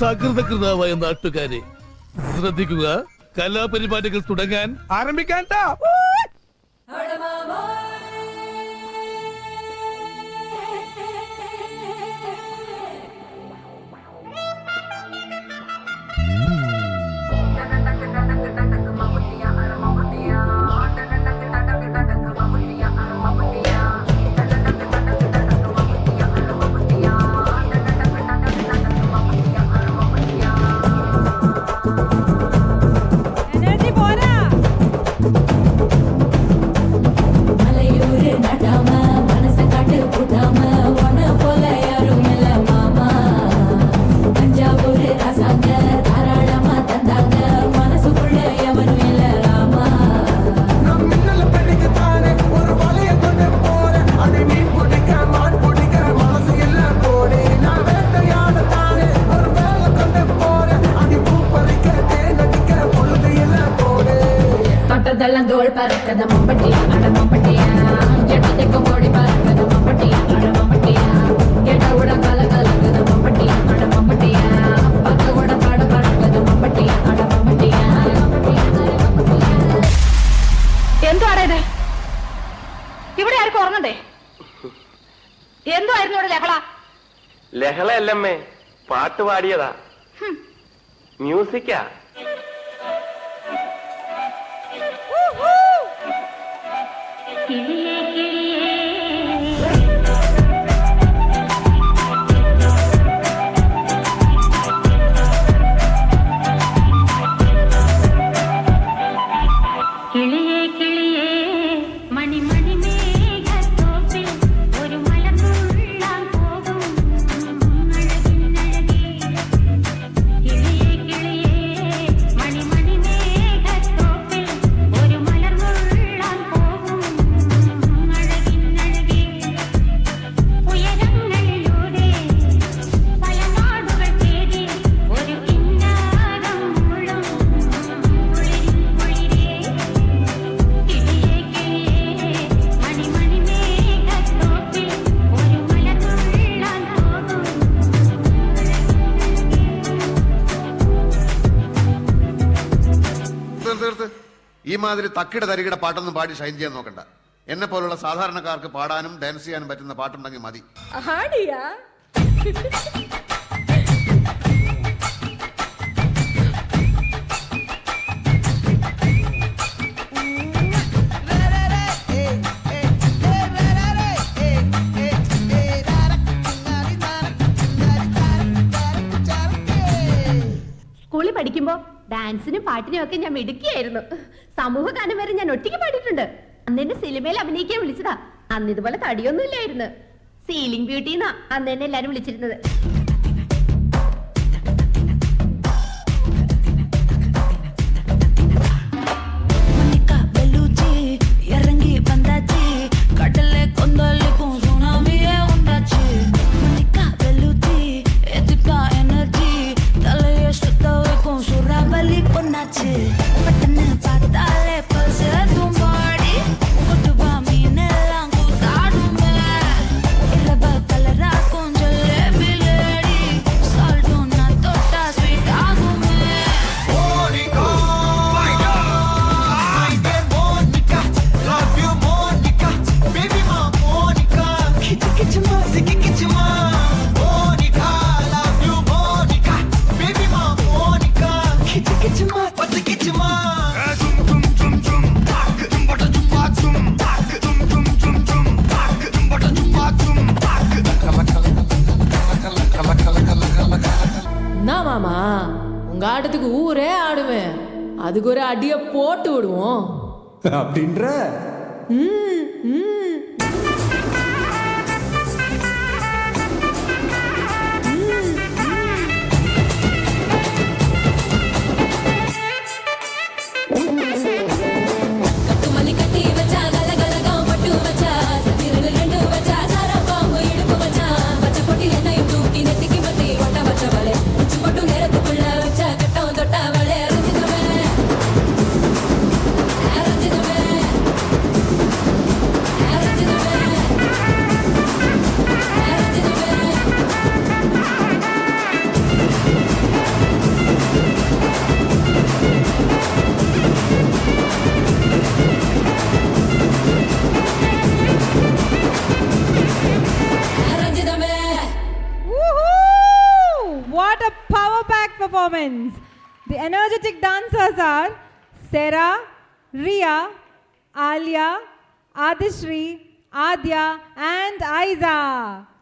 സകൃതകൃതാവായ നാട്ടുകാരെ ശ്രദ്ധിക്കുക, കലാപരിപാടികൾ തുടങ്ങാൻ ആരംഭിക്കാൻ. தோள் பறக்கத மம்பட்டியா அட மம்பட்டியா எட்டத்தைக்கு கோடி பறக்கத மம்பட்டியா அட மம்பட்டியா எட்ட உட கல கலக்கத மம்பட்டியா அட மம்பட்டியா பக்க உட பாட பறக்கத மம்பட்டியா அட மம்பட்டியா. എന്താണ് ഇത്? ഇവിടെ ആർക്കും ഉറങ്ങണ്ടേ? എന്തായിരുന്നു ഇവിടെ ലഹള? ലഹളയല്ലമ്മേ, പാട്ട് പാടിയതാ. മ്യൂസിക്കാ. കിളിയേ കിളിയേ കിളിയേ കിളിയേ മണി മണി മേഘത്തോപ്പിൽ ഒരു മലർന്നുള്ളാൻ പോകും അഴകിനഴകേ. കിളിയേ കിളിയേ മണി മണി മേഘത്തോപ്പിൽ ഒരു മലർന്നുള്ളാൻ പോകും അഴകിനഴകേ. ഉയരങ്ങളിലൂടെ പല നാടുകൾ തേടി ഒരു കിന്നാരം മുഴും കുളിരിൻ കുളിരേ. കിളിയേ കിളിയേ മണി മണി മേഘത്തോപ്പിൽ ഒരു മലർന്നുള്ളാൻ പോകും. തീർത്ത് ഈ മാതിരി തക്കിട തരികിട പാട്ടൊന്നും പാടി ഷൈൻ ചെയ്യാൻ നോക്കണ്ട. എന്നെ പോലുള്ള സാധാരണക്കാർക്ക് പാടാനും ഡാൻസ് ചെയ്യാനും പറ്റുന്ന പാട്ടുണ്ടെങ്കിൽ മതി. സ്കൂളിൽ പഠിക്കുമ്പോ ഡാൻസിനും പാട്ടിനും ഒക്കെ ഞാൻ മിടുക്കിയായിരുന്നു. സമൂഹ ഗാനം വരെ ഞാൻ ഒറ്റയ്ക്ക് പാടിയിട്ടുണ്ട്. അന്ന് എന്നെ സിനിമയിൽ അഭിനയിക്കാൻ വിളിച്ചതാ. അന്ന് ഇതുപോലെ തടിയൊന്നും ഇല്ലായിരുന്നു. സീലിംഗ് ബ്യൂട്ടി എന്നാ അന്ന് എന്നെ എല്ലാരും വിളിച്ചിരുന്നത്. மாமா உங்க ஆட்டத்துக்கு ஊரே ஆடுமே, அதுக்கு ஒரு அடிய போட்டு விடுவோம் அப்படின்ற. performance. The energetic dancers are Sarah, Ria, Alia, Adishri, Adya and Aiza.